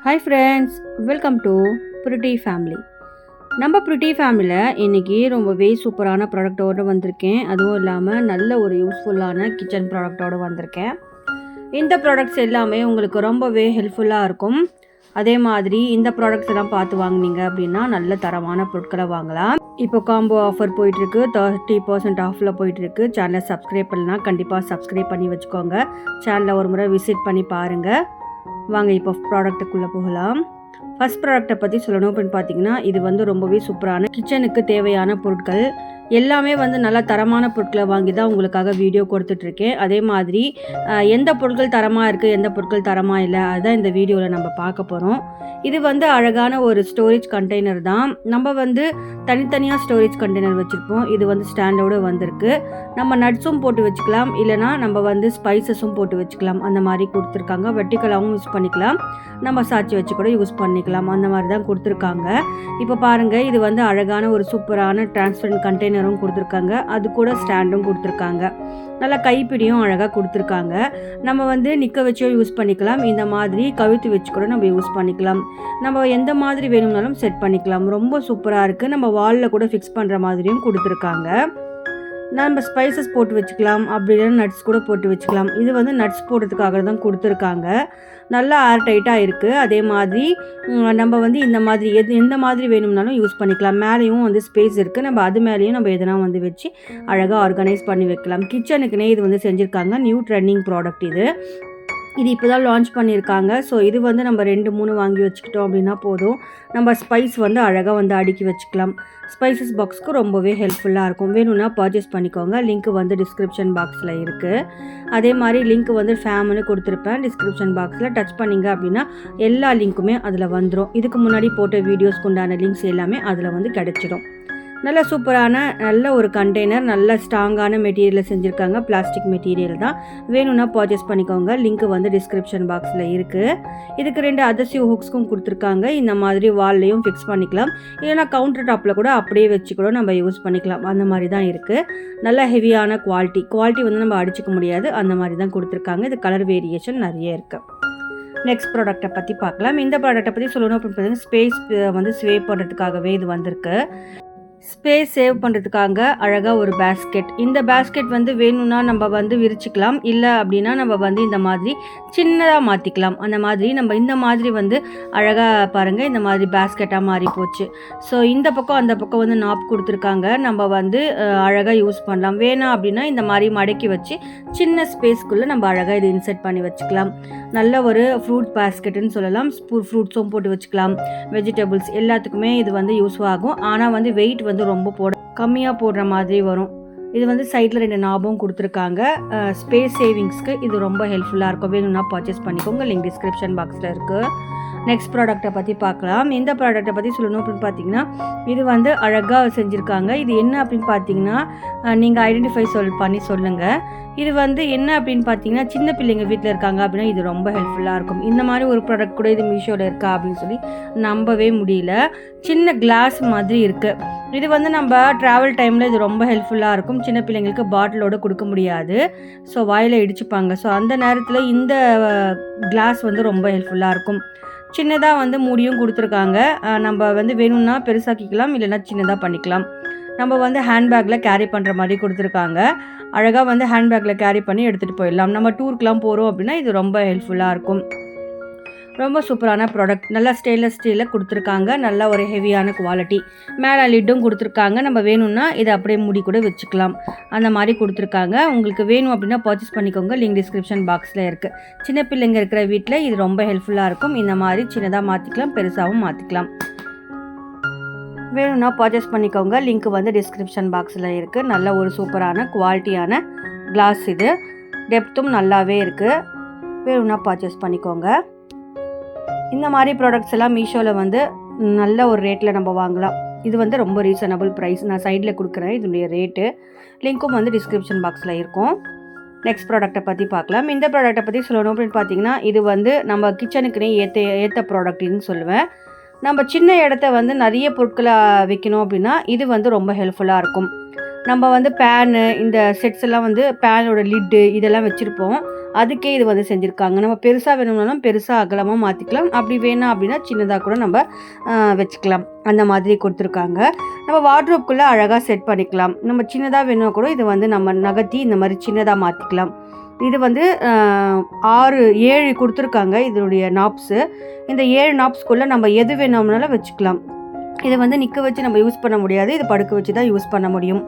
Hi friends, welcome to pretty family. நம்ம pretty ஃபேமிலியில் இன்றைக்கி ரொம்பவே சூப்பரான ப்ராடக்டோடு வந்திருக்கேன். அதுவும் இல்லாமல் நல்ல ஒரு யூஸ்ஃபுல்லான கிச்சன் ப்ராடக்டோடு வந்திருக்கேன். இந்த ப்ராடக்ட்ஸ் எல்லாமே உங்களுக்கு ரொம்பவே ஹெல்ப்ஃபுல்லாக இருக்கும். அதே மாதிரி இந்த ப்ராடக்ட்ஸ் எல்லாம் பார்த்து வாங்கினீங்க அப்படின்னா நல்ல தரமான பொருட்களை வாங்கலாம். இப்போ காம்போ ஆஃபர் போயிட்டுருக்கு, 30% ஆஃபில் போயிட்டுருக்கு. சேனலை சப்ஸ்கிரைப் பண்ணலாம், கண்டிப்பாக சப்ஸ்கிரைப் பண்ணி வச்சுக்கோங்க. சேனலை ஒரு முறை விசிட் பண்ணி பாருங்கள். வாங்க இப்போ ப்ராடக்ட்டுக்குள்ளே போகலாம். ஃபஸ்ட் ப்ராடக்ட்டை பற்றி சொல்லணும் அப்படின்னு பார்த்தீங்கன்னா, இது வந்து ரொம்பவே சூப்பரான கிச்சனுக்கு தேவையான பொருட்கள் எல்லாமே வந்து நல்லா தரமான பொருட்களை வாங்கி தான் உங்களுக்காக வீடியோ கொடுத்துட்ருக்கேன். அதே மாதிரி எந்த பொருட்கள் தரமாக இருக்குது, எந்த பொருட்கள் தரமாக இல்லை, அதுதான் இந்த வீடியோவில் நம்ம பார்க்க போகிறோம். இது வந்து அழகான ஒரு ஸ்டோரேஜ் கண்டெய்னர் தான். நம்ம வந்து தனித்தனியாக ஸ்டோரேஜ் கண்டெய்னர் வச்சுருப்போம். இது வந்து ஸ்டாண்டோடு வந்திருக்கு. நம்ம நட்ஸும் போட்டு வச்சுக்கலாம், இல்லைனா நம்ம வந்து ஸ்பைசஸும் போட்டு வச்சுக்கலாம். அந்த மாதிரி கொடுத்துருக்காங்க. வெர்டிக்கலாகவும் யூஸ் பண்ணிக்கலாம், நம்ம சாச்சி வச்சு கூட யூஸ் பண்ணிக்கலாம். அந்த மாதிரி தான் கொடுத்துருக்காங்க. இப்போ பாருங்கள், இது வந்து அழகான ஒரு சூப்பரான டிரான்ஸ்பரண்ட் கண்டெய்னரும் கொடுத்துருக்காங்க. அது கூட ஸ்டாண்டும் கொடுத்துருக்காங்க. நல்லா கைப்பிடியும் அழகாக கொடுத்துருக்காங்க. நம்ம வந்து நிற்க வச்சோ யூஸ் பண்ணிக்கலாம், இந்த மாதிரி கவிழ்த்து வச்சு கூட நம்ம யூஸ் பண்ணிக்கலாம். நம்ம எந்த மாதிரி வேணும்னாலும் செட் பண்ணிக்கலாம். ரொம்ப சூப்பராக இருக்குது. நம்ம வாலில் கூட ஃபிக்ஸ் பண்ணுற மாதிரியும் கொடுத்துருக்காங்க. நம்ம ஸ்பைசஸ் போட்டு வச்சுக்கலாம், அப்படி இல்லைன்னா நட்ஸ் கூட போட்டு வச்சுக்கலாம். இது வந்து நட்ஸ் போடுறதுக்காக தான் கொடுத்துருக்காங்க. நல்லா ஏர் டைட்டாக இருக்குது. அதே மாதிரி நம்ம வந்து இந்த மாதிரி எந்த மாதிரி வேணும்னாலும் யூஸ் பண்ணிக்கலாம். மேலேயும் வந்து ஸ்பேஸ் இருக்குது. நம்ம அது மேலேயும் நம்ம எதனா வந்து வச்சு அழகாக ஆர்கனைஸ் பண்ணி வைக்கலாம். கிச்சனுக்குனே இது வந்து செஞ்சுருக்காங்க. நியூ ட்ரெண்டிங் ப்ராடக்ட் இது இப்போ தான் லான்ச் பண்ணியிருக்காங்க. ஸோ இது வந்து நம்ம 2-3 வாங்கி வச்சுக்கிட்டோம் அப்படின்னா போதும். நம்ம ஸ்பைஸ் வந்து அழகாக வந்து அடுக்கி வச்சுக்கலாம். ஸ்பைசஸ் பாக்ஸ்க்கு ரொம்பவே ஹெல்ப்ஃபுல்லாக இருக்கும். வேணும்னா பர்ச்சேஸ் பண்ணிக்கோங்க. லிங்க் வந்து டிஸ்கிரிப்ஷன் பாக்ஸில் இருக்குது. அதே மாதிரி லிங்க் வந்து ஃபேம்னு கொடுத்துருப்பேன் டிஸ்கிரிப்ஷன் பாக்ஸில். டச் பண்ணிங்க அப்படின்னா எல்லா லிங்க்குமே அதில் வந்துடும். இதுக்கு முன்னாடி போட்ட வீடியோஸ்க்கு உண்டான லிங்க்ஸ் எல்லாமே அதில் வந்து கிடச்சிடும். நல்ல சூப்பரான நல்ல ஒரு கண்டெய்னர், நல்ல ஸ்ட்ராங்கான மெட்டீரியலில் செஞ்சுருக்காங்க. பிளாஸ்டிக் மெட்டீரியல் தான். வேணும்னா பர்ச்சேஸ் பண்ணிக்கோங்க. லிங்க் வந்து டிஸ்கிரிப்ஷன் பாக்ஸில் இருக்குது. இதுக்கு 2 அதர்சிவ் ஹுக்ஸ்க்கும் கொடுத்துருக்காங்க. இந்த மாதிரி வால்லையும் ஃபிக்ஸ் பண்ணிக்கலாம், இல்லைனா கவுண்டர் டாப்பில் கூட அப்படியே வச்சு கூட நம்ம யூஸ் பண்ணிக்கலாம். அந்த மாதிரி தான் இருக்குது. நல்ல ஹெவியான குவாலிட்டி வந்து நம்ம அடிச்சிக்க முடியாது, அந்த மாதிரி தான் கொடுத்துருக்காங்க. இது கலர் வேரியேஷன் நிறைய இருக்குது. நெக்ஸ்ட் ப்ராடக்ட்டை பற்றி பார்க்கலாம். இந்த ப்ராடக்ட்டை பற்றி சொல்லணும் அப்படின்னு பார்த்தீங்கன்னா, ஸ்பேஸ் வந்து சேவ் பண்ணுறதுக்காகவே இது வந்திருக்கு. ஸ்பேஸ் சேவ் பண்ணுறதுக்காக அழகாக ஒரு பேஸ்கெட். இந்த பேஸ்கெட் வந்து வேணும்னா நம்ம வந்து விரிச்சிக்கலாம், இல்லை அப்படின்னா நம்ம வந்து இந்த மாதிரி சின்னதாக மாற்றிக்கலாம். அந்த மாதிரி நம்ம இந்த மாதிரி வந்து அழகாக பாருங்கள், இந்த மாதிரி பேஸ்கெட்டாக மாறி போச்சு. ஸோ இந்த பக்கம் அந்த பக்கம் வந்து நாப் கொடுத்துருக்காங்க. நம்ம வந்து அழகாக யூஸ் பண்ணலாம். வேணாம் அப்படின்னா இந்த மாதிரி மடக்கி வச்சு சின்ன ஸ்பேஸ்க்குள்ளே நம்ம அழகாக இது இன்செர்ட் பண்ணி வச்சுக்கலாம். நல்ல ஒரு ஃப்ரூட் பேஸ்கெட்டுன்னு சொல்லலாம். ஃப்ரூட்ஸும் போட்டு வச்சுக்கலாம், வெஜிடபிள்ஸ் எல்லாத்துக்குமே இது வந்து யூஸ் ஆகும். ஆனால் வந்து வெயிட் வந்து ரொம்ப கம்மியாக போடுற மாதிரி வரும். இது வந்து சைடில் 2 நாபும் கொடுத்துருக்காங்க. ஸ்பேஸ் சேவிங்ஸ்க்கு இது ரொம்ப ஹெல்ப்ஃபுல்லாக இருக்கும். வேணும்னா பர்ச்சேஸ் பண்ணிக்கோங்க. லிங்க் டிஸ்கிரிப்ஷன் பாக்ஸில் இருக்குது. நெக்ஸ்ட் ப்ராடக்ட்டை பற்றி பார்க்கலாம். இந்த ப்ராடக்ட்டை பற்றி சொல்லணும் அப்படின்னு பார்த்தீங்கன்னா, இது வந்து அழகாக செஞ்சுருக்காங்க. இது என்ன அப்படின்னு பார்த்தீங்கன்னா, நீங்கள் ஐடென்டிஃபை பண்ணி சொல்லுங்கள். இது வந்து என்ன அப்படின்னு பார்த்தீங்கன்னா, சின்ன பிள்ளைங்க வீட்டில் இருக்காங்க அப்படின்னா இது ரொம்ப ஹெல்ப்ஃபுல்லாக இருக்கும். இந்த மாதிரி ஒரு ப்ராடக்ட் கூட இது மீஷோவில் இருக்கா அப்படின்னு சொல்லி நம்பவே முடியல. சின்ன கிளாஸ் மாதிரி இருக்குது. இது வந்து நம்ம ட்ராவல் டைமில் இது ரொம்ப ஹெல்ப்ஃபுல்லாக இருக்கும். சின்ன பிள்ளைங்களுக்கு பாட்டிலோடு கொடுக்க முடியாது, ஸோ வாயில் இடிச்சுப்பாங்க. ஸோ அந்த நேரத்தில் இந்த கிளாஸ் வந்து ரொம்ப ஹெல்ப்ஃபுல்லாக இருக்கும். சின்னதாக வந்து மூடியும் கொடுத்துருக்காங்க. நம்ம வந்து வேணும்னா பெருசாக்கிக்கலாம், இல்லைன்னா சின்னதாக பண்ணிக்கலாம். நம்ம வந்து ஹேண்ட்பேக்கில் கேரி பண்ணுற மாதிரி கொடுத்துருக்காங்க. அழகாக வந்து ஹேண்ட்பேக்கில் கேரி பண்ணி எடுத்துகிட்டு போயிடலாம். நம்ம டூருக்குலாம் போகிறோம் அப்படின்னா இது ரொம்ப ஹெல்ப்ஃபுல்லாக இருக்கும். ரொம்ப சூப்பரான ப்ராடக்ட். நல்லா ஸ்டெயின்லெஸ் ஸ்டீலில் கொடுத்துருக்காங்க. நல்ல ஒரு ஹெவியான குவாலிட்டி. மேலே லிட்டும் கொடுத்துருக்காங்க. நம்ம வேணும்னா இதை அப்படியே மூடி கூட வச்சுக்கலாம். அந்த மாதிரி கொடுத்துருக்காங்க. உங்களுக்கு வேணும் அப்படின்னா பர்ச்சேஸ் பண்ணிக்கோங்க. லிங்க் டிஸ்கிரிப்ஷன் பாக்ஸில் இருக்குது. சின்ன பிள்ளைங்க இருக்கிற வீட்டில் இது ரொம்ப ஹெல்ப்ஃபுல்லாக இருக்கும். இந்த மாதிரி சின்னதாக மாற்றிக்கலாம், பெருசாகவும் மாற்றிக்கலாம். வேணும்னா பர்ச்சேஸ் பண்ணிக்கோங்க. லிங்க் வந்து டிஸ்கிரிப்ஷன் பாக்ஸில் இருக்குது. நல்ல ஒரு சூப்பரான குவாலிட்டியான கிளாஸ். இது டெப்த்தும் நல்லாவே இருக்குது. வேணும்னா பர்ச்சேஸ் பண்ணிக்கோங்க. இந்த மாதிரி ப்ராடக்ட்ஸ் எல்லாம் மீஷோவில் வந்து நல்ல ஒரு ரேட்டில் நம்ம வாங்கலாம். இது வந்து ரொம்ப ரீசனபிள் ப்ரைஸ். நான் சைடில் கொடுக்குறேன் இதனுடைய ரேட்டு. லிங்க்கும் வந்து டிஸ்கிரிப்ஷன் பாக்ஸில் இருக்கும். நெக்ஸ்ட் ப்ராடக்ட்டை பற்றி பார்க்கலாம். இந்த ப்ராடக்ட்டை பற்றி சொல்லணும் அப்படின்னு பார்த்தீங்கன்னா, இது வந்து நம்ம கிச்சனுக்குனே ஏற்ற ப்ராடக்ட்னு சொல்லுவேன். நம்ம சின்ன இடத்த வந்து நிறைய பொருட்களை வைக்கணும் அப்படின்னா இது வந்து ரொம்ப ஹெல்ப்ஃபுல்லாக இருக்கும். நம்ம வந்து பேனு, இந்த செட்ஸ் எல்லாம் வந்து பேனோட லிட்டு இதெல்லாம் வச்சுருப்போம். அதுக்கே இது வந்து செஞ்சுருக்காங்க. நம்ம பெருசாக வேணும்னாலும் பெருசாக அகலமாக மாற்றிக்கலாம், அப்படி வேணாம் அப்படின்னா சின்னதாக கூட நம்ம வச்சுக்கலாம். அந்த மாதிரி கொடுத்துருக்காங்க. நம்ம வார்ட்ரோப்குள்ளே அழகாக செட் பண்ணிக்கலாம். நம்ம சின்னதாக வேணும்னா கூட இது வந்து நம்ம நகர்த்தி இந்த மாதிரி சின்னதாக மாற்றிக்கலாம். இது வந்து 6 7 கொடுத்துருக்காங்க இதனுடைய நாப்ஸு. இந்த 7 நாப்ஸ்குள்ளே நம்ம எது வேணும்னாலும் வச்சுக்கலாம். இதை வந்து நிற்க வச்சு நம்ம யூஸ் பண்ண முடியாது, இது படுக்க வச்சு தான் யூஸ் பண்ண முடியும்.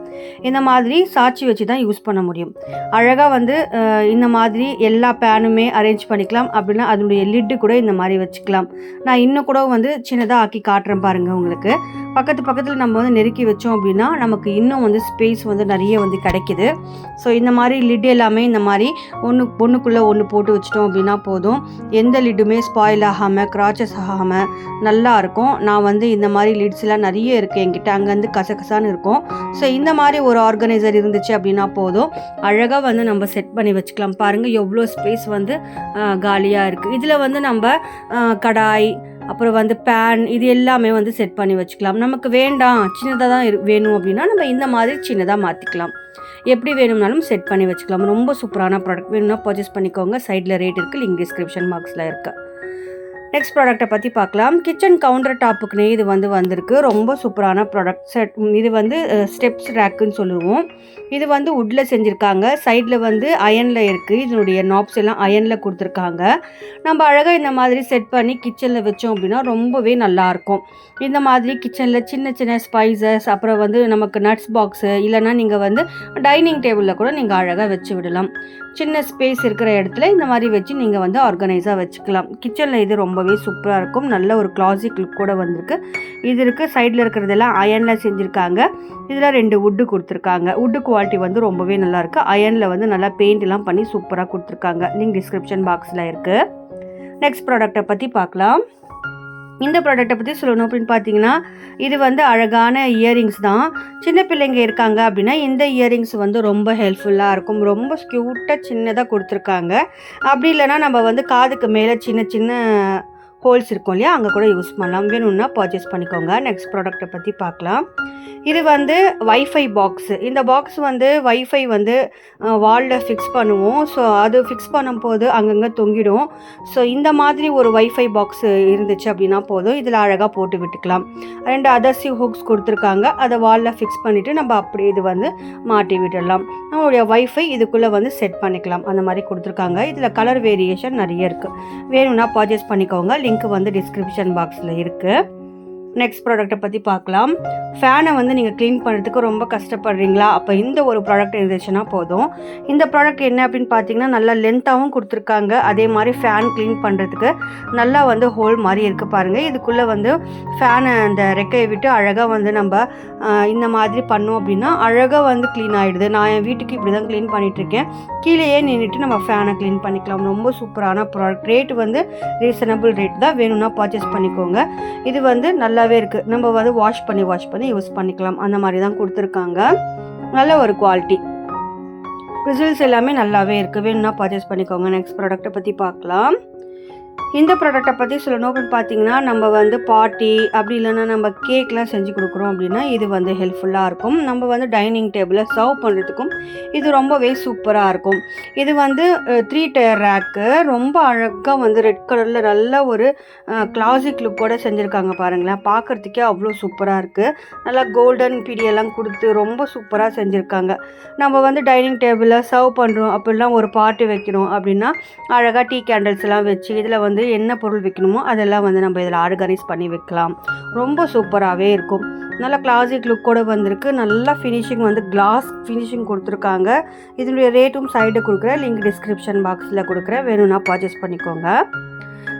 இந்த மாதிரி சாட்சி வச்சு தான் யூஸ் பண்ண முடியும். அழகாக வந்து இந்த மாதிரி எல்லா பேனுமே அரேஞ்ச் பண்ணிக்கலாம். அப்படின்னா அதனுடைய லிட்டு கூட இந்த மாதிரி வச்சுக்கலாம். நான் இன்னும் கூட வந்து சின்னதாக ஆக்கி காட்டுறேன் பாருங்கள். உங்களுக்கு பக்கத்தில் நம்ம வந்து நெருக்கி வச்சோம் அப்படின்னா நமக்கு இன்னும் வந்து ஸ்பேஸ் வந்து நிறைய வந்து கிடைக்கிது. ஸோ இந்த மாதிரி லிட் எல்லாமே இந்த மாதிரி ஒன்றுக்குள்ளே ஒன்று போட்டு வச்சிட்டோம் அப்படின்னா போதும். எந்த லிட்டுமே ஸ்பாயில் ஆகாமல் கிராச்சஸ் ஆகாமல் நல்லா இருக்கும். நான் வந்து இந்த மாதிரி லிட்ஸ்லாம் நிறைய இருக்குது என்கிட்ட, அங்கேருந்து கசகசான்னு இருக்கும். ஸோ இந்த மாதிரி ஒரு ஆர்கனைசர் இருந்துச்சு அப்படின்னா போதும், அழகாக வந்து நம்ம செட் பண்ணி வச்சுக்கலாம். பாருங்கள் எவ்வளோ ஸ்பேஸ் வந்து காலியாக இருக்குது. இதில் வந்து நம்ம கடாய், அப்புறம் வந்து பேன், இது எல்லாமே வந்து செட் பண்ணி வச்சுக்கலாம். நமக்கு வேண்டாம் சின்னதாக தான் வேணும் அப்படின்னா நம்ம இந்த மாதிரி சின்னதாக மாற்றிக்கலாம். எப்படி வேணும்னாலும் செட் பண்ணி வச்சுக்கலாம். ரொம்ப சூப்பரான ப்ராடக்ட். வேணும்னா பர்ச்சேஸ் பண்ணிக்கோங்க. சைடில் ரேட் இருக்குது, லிங்க் டிஸ்கிரிப்ஷன் பாக்ஸில் இருக்குது. நெக்ஸ்ட் ப்ராடக்ட்டை பற்றி பார்க்கலாம். கிச்சன் கவுண்டர் டாப்புக்குனே இது வந்து வந்திருக்கு. ரொம்ப சூப்பரான ப்ராடக்ட் செட். இது வந்து ஸ்டெப்ஸ் ரேக்குன்னு சொல்லுவோம். இது வந்து வுட்டில் செஞ்சுருக்காங்க. சைடில் வந்து அயனில் இருக்குது. இதனுடைய நாப்ஸ் எல்லாம் அயனில் கொடுத்துருக்காங்க. நம்ம அழகாக இந்த மாதிரி செட் பண்ணி கிச்சனில் வச்சோம் அப்படின்னா ரொம்பவே நல்லாயிருக்கும். இந்த மாதிரி கிச்சனில் சின்ன சின்ன ஸ்பைசஸ், அப்புறம் வந்து நமக்கு நட்ஸ் பாக்ஸு, இல்லைனா நீங்கள் வந்து டைனிங் டேபிளில் கூட நீங்கள் அழகாக வச்சு விடலாம். சின்ன ஸ்பேஸ் இருக்கிற இடத்துல இந்த மாதிரி வச்சு நீங்கள் வந்து ஆர்கனைஸாக வச்சுக்கலாம். கிச்சனில் இது ரொம்பவே சூப்பராக இருக்கும். நல்ல ஒரு கிளாசிக் லுக் கூட வந்திருக்கு. இது இருக்குது. சைடில் இருக்கிறதெல்லாம் அயனில் செஞ்சுருக்காங்க. இதில் 2 வுட்டு கொடுத்துருக்காங்க. வுட்டு குவாலிட்டி வந்து ரொம்பவே நல்லாயிருக்கு. அயனில் வந்து நல்லா பெயிண்ட்லாம் பண்ணி சூப்பராக கொடுத்துருக்காங்க. லிங்க் டிஸ்கிரிப்ஷன் பாக்ஸில் இருக்குது. நெக்ஸ்ட் ப்ராடக்ட்டை பற்றி பார்க்கலாம். இந்த ப்ராடக்ட்டை பற்றி சொல்லணும் அப்படின்னு பார்த்தீங்கன்னா, இது வந்து அழகான இயரிங்ஸ் தான். சின்ன பிள்ளைங்க இருக்காங்க அப்படின்னா இந்த இயரிங்ஸ் வந்து ரொம்ப ஹெல்ப்ஃபுல்லாக இருக்கும். ரொம்ப க்யூட்டாக சின்னதாக கொடுத்துருக்காங்க. அப்படி இல்லைனா நம்ம வந்து காதுக்கு மேலே சின்ன சின்ன ஹோல்ஸ் இருக்கும் இல்லையா, அங்கே கூட யூஸ் பண்ணலாம். வேணும்னா பர்ச்சேஸ் பண்ணிக்கோங்க. நெக்ஸ்ட் ப்ராடக்ட்டை பற்றி பார்க்கலாம். இது வந்து வைஃபை பாக்ஸு. இந்த பாக்ஸ் வந்து வைஃபை வந்து வாலில் ஃபிக்ஸ் பண்ணுவோம். ஸோ அது ஃபிக்ஸ் பண்ணும்போது அங்கங்கே தொங்கிடும். ஸோ இந்த மாதிரி ஒரு வைஃபை பாக்ஸு இருந்துச்சு அப்படின்னா போதும், இதில் அழகாக போட்டு விட்டுக்கலாம். 2 அதர்சிவ் ஹுக்ஸ் கொடுத்துருக்காங்க. அதை வாலில் ஃபிக்ஸ் பண்ணிவிட்டு நம்ம அப்படியே இது வந்து மாட்டி விடலாம். நம்மளுடைய வைஃபை இதுக்குள்ளே வந்து செட் பண்ணிக்கலாம். அந்த மாதிரி கொடுத்துருக்காங்க. இதில் கலர் வேரியேஷன் நிறைய இருக்குது. வேணும்னா பர்ச்சேஸ் பண்ணிக்கோங்க. லிங்க் வந்து டிஸ்கிரிப்ஷன் பாக்ஸில் இருக்குது. நெக்ஸ்ட் ப்ராடக்ட்டை பற்றி பார்க்கலாம். ஃபேனை வந்து நீங்கள் க்ளீன் பண்ணுறதுக்கு ரொம்ப கஷ்டப்படுறீங்களா? அப்போ இந்த ஒரு ப்ராடக்ட் இருந்துச்சுன்னா போதும். இந்த ப்ராடக்ட் என்ன அப்படின்னு பார்த்தீங்கன்னா, நல்லா லென்த்தாகவும் கொடுத்துருக்காங்க. அதே மாதிரி ஃபேன் க்ளீன் பண்ணுறதுக்கு நல்லா வந்து ஹோல் மாதிரி இருக்குது பாருங்கள். இதுக்குள்ளே வந்து ஃபேனை அந்த ரெக்கையை விட்டு அழகாக வந்து நம்ம இந்த மாதிரி பண்ணோம் அப்படின்னா அழகாக வந்து க்ளீன் ஆகிடுது. நான் என் வீட்டுக்கு இப்படி தான் க்ளீன் பண்ணிகிட்ருக்கேன். கீழேயே நின்றுட்டு நம்ம ஃபேனை க்ளீன் பண்ணிக்கலாம். ரொம்ப சூப்பரான ப்ராடக்ட். ரேட்டு வந்து ரீசனபிள் ரேட் தான். வேணும்னா பர்ச்சேஸ் பண்ணிக்கோங்க. இது வந்து நல்லாவே இருக்குது. நம்ம வந்து வாஷ் பண்ணி யூஸ் பண்ணிக்கலாம். அந்த மாதிரி தான் கொடுத்துருக்காங்க. நல்ல ஒரு குவாலிட்டி. ரிசல்ட்ஸ் எல்லாமே நல்லாவே இருக்குது. வேணும்னா பர்ச்சேஸ் பண்ணிக்கோங்க. நெக்ஸ்ட் ப்ராடக்ட்டை பற்றி பார்க்கலாம். இந்த ப்ராடக்ட்டை பற்றி சொல்லணும் அப்படின்னு பார்த்தீங்கன்னா, நம்ம வந்து பார்ட்டி அப்படி இல்லைன்னா நம்ம கேக்லாம் செஞ்சு கொடுக்குறோம் அப்படின்னா இது வந்து ஹெல்ப்ஃபுல்லாக இருக்கும். நம்ம வந்து டைனிங் டேபிளில் சர்வ் பண்ணுறதுக்கும் இது ரொம்பவே சூப்பராக இருக்கும். இது வந்து 3 டயர் ரேக்கு. ரொம்ப அழகாக வந்து ரெட் கலரில் நல்ல ஒரு கிளாசிக் லுக்கோடு செஞ்சுருக்காங்க பாருங்களேன். பார்க்குறதுக்கே அவ்வளோ சூப்பராக இருக்குது. நல்லா கோல்டன் பீடியெல்லாம் கொடுத்து ரொம்ப சூப்பராக செஞ்சுருக்காங்க. நம்ம வந்து டைனிங் டேபிளில் சர்வ் பண்ணுறோம் அப்படிலாம் ஒரு பார்ட்டி வைக்கணும் அப்படின்னா அழகாக டீ கேண்டில்ஸ் எல்லாம் வச்சு இதில் வந்து என்ன பொருள் வைக்கணுமோ அதெல்லாம் வந்து நம்ம இதில் ஆர்கனைஸ் பண்ணி வைக்கலாம். ரொம்ப சூப்பராகவே இருக்கும். நல்ல கிளாசிக் லுக்கோடு வந்திருக்கு. நல்லா ஃபினிஷிங் வந்து கிளாஸ் ஃபினிஷிங் கொடுத்துருக்காங்க. இதனுடைய ரேட்டும் சைடு கொடுக்குறேன். லிங்க் டிஸ்கிரிப்ஷன் பாக்ஸில் கொடுக்குறேன். வேணும்னா பர்ச்சேஸ் பண்ணிக்கோங்க.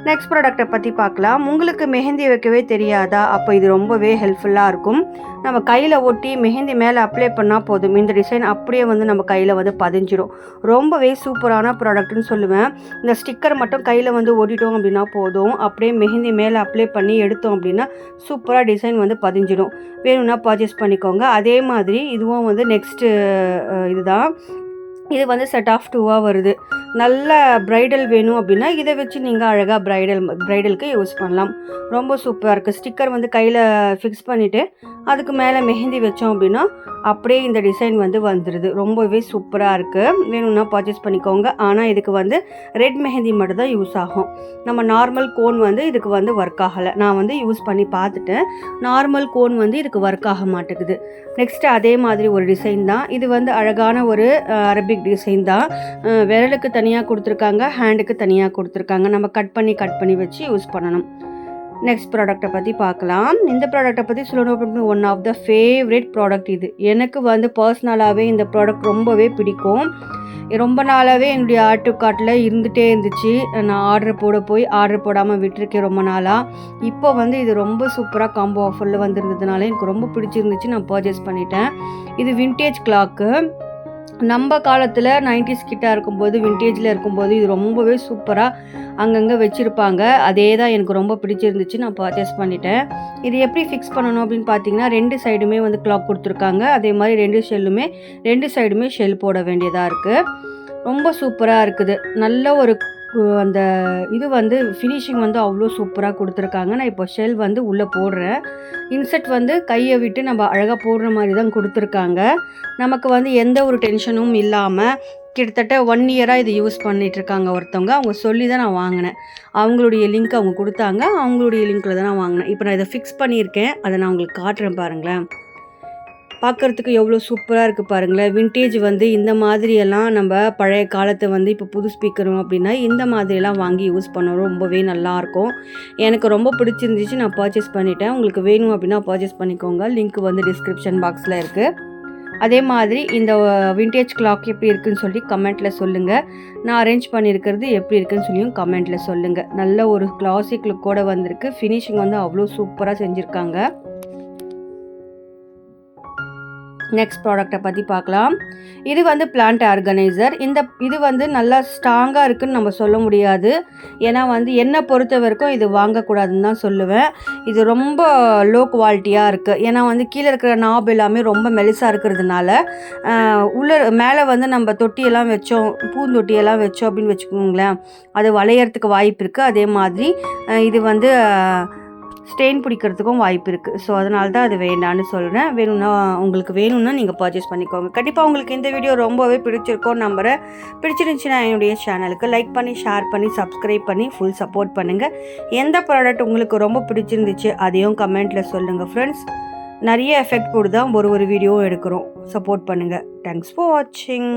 நெக்ஸ்ட் ப்ராடக்ட்டை பற்றி பார்க்கலாம். உங்களுக்கு மெஹந்தி வைக்கவே தெரியாதா? அப்போ இது ரொம்பவே ஹெல்ப்ஃபுல்லாக இருக்கும். நம்ம கையில் ஒட்டி மெஹந்தி மேலே அப்ளை பண்ணால் போதும், இந்த டிசைன் அப்படியே வந்து நம்ம கையில் வந்து பதிஞ்சிடும். ரொம்பவே சூப்பரான ப்ராடக்ட்னு சொல்லுவேன். இந்த ஸ்டிக்கர் மட்டும் கையில் வந்து ஒட்டிட்டோம் அப்படின்னா போதும், அப்படியே மெஹந்தி மேலே அப்ளை பண்ணி எடுத்தோம் அப்படின்னா சூப்பராக டிசைன் வந்து பதிஞ்சிடும். வேணும்னா பர்ச்சேஸ் பண்ணிக்கோங்க. அதே மாதிரி இதுவும் வந்து நெக்ஸ்ட்டு இதுதான். இது வந்து செட் ஆஃப் 2 வருது. நல்ல பிரைடல் வேணும் அப்படின்னா இதை வச்சு நீங்கள் அழகாக பிரைடலுக்கு யூஸ் பண்ணலாம். ரொம்ப சூப்பராக இருக்குது. ஸ்டிக்கர் வந்து கையில் ஃபிக்ஸ் பண்ணிவிட்டு அதுக்கு மேலே மெஹந்தி வச்சோம் அப்படின்னா அப்படியே இந்த டிசைன் வந்து வந்துடுது. ரொம்பவே சூப்பராக இருக்குது. வேணும்னா பர்ச்சேஸ் பண்ணிக்கோங்க. ஆனால் இதுக்கு வந்து ரெட் மெஹந்தி மட்டும் தான் யூஸ் ஆகும். நம்ம நார்மல் கோன் வந்து இதுக்கு வந்து ஒர்க் ஆகலை. நான் வந்து யூஸ் பண்ணி பார்த்துட்டேன். நார்மல் கோன் வந்து இதுக்கு ஒர்க் ஆக மாட்டேங்குது. நெக்ஸ்ட்டு அதே மாதிரி ஒரு டிசைன் தான். இது வந்து அழகான ஒரு அரபிக் டிசைன் தான். விரலுக்கு தனியாக கொடுத்துருக்காங்க, ஹேண்டுக்கு தனியாக கொடுத்துருக்காங்க. நம்ம கட் பண்ணி வச்சு யூஸ் பண்ணணும். நெக்ஸ்ட் ப்ராடக்ட்டை பற்றி பார்க்கலாம். இந்த ப்ராடக்ட்டை பற்றி சொல்லணும் அப்படின்னு one of the favourite product இது. எனக்கு வந்து பர்சனலாகவே இந்த ப்ராடக்ட் ரொம்பவே பிடிக்கும். ரொம்ப நாளாகவே என்னுடைய ஆர்ட் கார்ட்டில் இருந்துகிட்டே இருந்துச்சு. நான் ஆர்டர் போடாமல் விட்டுருக்கேன் ரொம்ப நாளாக. இப்போ வந்து இது ரொம்ப சூப்பராக காம்போ ஆஃபரில் வந்துருந்ததுனால எனக்கு ரொம்ப பிடிச்சிருந்துச்சு. நான் பர்ச்சேஸ் பண்ணிட்டேன். இது வின்டேஜ் கிளாக்கு. நம்ம காலத்தில் 90s கிட்ட இருக்கும்போது வின்டேஜில் இருக்கும்போது இது ரொம்பவே சூப்பராக அங்கங்கே வச்சுருப்பாங்க. அதே தான் எனக்கு ரொம்ப பிடிச்சிருந்துச்சு. நான் பர்ச்சேஸ் பண்ணிட்டேன். இது எப்படி ஃபிக்ஸ் பண்ணணும் அப்படின்னு பார்த்தீங்கன்னா 2 சைடுமே வந்து கிளாக் கொடுத்துருக்காங்க. அதே மாதிரி 2 சைடுமே ஷெல் போட வேண்டியதாக இருக்குது. ரொம்ப சூப்பராக இருக்குது. நல்ல ஒரு அந்த இது வந்து ஃபினிஷிங் வந்து அவ்வளோ சூப்பராக கொடுத்துருக்காங்க. நான் இப்போ ஷெல் வந்து உள்ளே போடுறேன். இன்செர்ட் வந்து கையை விட்டு நம்ம அழகாக போடுற மாதிரி தான் கொடுத்துருக்காங்க. நமக்கு வந்து எந்த ஒரு டென்ஷனும் இல்லாமல் கிட்டத்தட்ட 1 இயராக இது யூஸ் பண்ணிகிட்ருக்காங்க ஒருத்தவங்க. அவங்க சொல்லி தான் நான் வாங்கினேன். அவங்களுடைய லிங்க் அவங்க கொடுத்தாங்க. அவங்களுடைய லிங்க்கில் தான் நான் வாங்கினேன். இப்போ நான் இதை ஃபிக்ஸ் பண்ணியிருக்கேன். அதை நான் உங்களுக்கு காட்டுறேன் பாருங்களேன். பார்க்குறதுக்கு எவ்வளோ சூப்பராக இருக்குது பாருங்களேன். வின்டேஜ் வந்து இந்த மாதிரியெல்லாம் நம்ம பழைய காலத்தை வந்து இப்போ புது ஸ்பீக்கரும் அப்படின்னா இந்த மாதிரியெல்லாம் வாங்கி யூஸ் பண்ண ரொம்பவே நல்லாயிருக்கும். எனக்கு ரொம்ப பிடிச்சிருந்துச்சு. நான் பர்ச்சேஸ் பண்ணிட்டேன். உங்களுக்கு வேணும் அப்படின்னா பர்ச்சேஸ் பண்ணிக்கோங்க. லிங்க் வந்து டிஸ்கிரிப்ஷன் பாக்ஸில் இருக்குது. அதே மாதிரி இந்த வின்டேஜ் கிளாக் எப்படி இருக்குதுன்னு சொல்லி கமெண்ட்டில் சொல்லுங்கள். நான் அரேஞ்ச் பண்ணியிருக்கிறது எப்படி இருக்குதுன்னு சொல்லியும் கமெண்ட்டில் சொல்லுங்கள். நல்ல ஒரு கிளாசிக் லுக்கோடு வந்திருக்கு. ஃபினிஷிங் வந்து அவ்வளோ சூப்பராக செஞ்சுருக்காங்க. நெக்ஸ்ட் ப்ராடக்ட்டை பற்றி பார்க்கலாம். இது வந்து பிளான்ட் ஆர்கனைசர். இது வந்து நல்லா ஸ்ட்ராங்காக இருக்குதுன்னு நம்ம சொல்ல முடியாது. ஏன்னா வந்து என்னை பொறுத்த வரைக்கும் இது வாங்கக்கூடாதுன்னு தான் சொல்லுவேன். இது ரொம்ப லோ குவாலிட்டியாக இருக்குது. ஏன்னா வந்து கீழே இருக்கிற நாப் எல்லாமே ரொம்ப மெலிசாக இருக்கிறதுனால மேலே வந்து நம்ம தொட்டியெல்லாம் வச்சோம், பூந்தொட்டியெல்லாம் வச்சோம் அப்படின்னு வச்சுக்கோங்களேன், அது வளையறதுக்கு வாய்ப்பு இருக்குது. அதே மாதிரி இது வந்து ஸ்டெயின் பிடிக்கிறதுக்கும் வாய்ப்பு இருக்குது. ஸோ அதனால தான் அது வேண்டான்னு சொல்கிறேன். உங்களுக்கு வேணும்னா நீங்கள் பர்ச்சேஸ் பண்ணிக்கோங்க. கண்டிப்பாக உங்களுக்கு இந்த வீடியோ ரொம்பவே பிடிச்சிருக்கோன்னு நம்புகிறேன். பிடிச்சிருந்துச்சுன்னா என்னுடைய சேனலுக்கு லைக் பண்ணி, ஷேர் பண்ணி, சப்ஸ்கிரைப் பண்ணி ஃபுல் சப்போர்ட் பண்ணுங்கள். எந்த ப்ராடக்ட் உங்களுக்கு ரொம்ப பிடிச்சிருந்துச்சு அதையும் கமெண்ட்டில் சொல்லுங்கள் ஃப்ரெண்ட்ஸ். நிறைய எஃபெக்ட் போட்டு தான் ஒரு வீடியோவும் எடுக்கிறோம். சப்போர்ட் பண்ணுங்கள். தேங்க்ஸ் ஃபார் வாட்சிங்.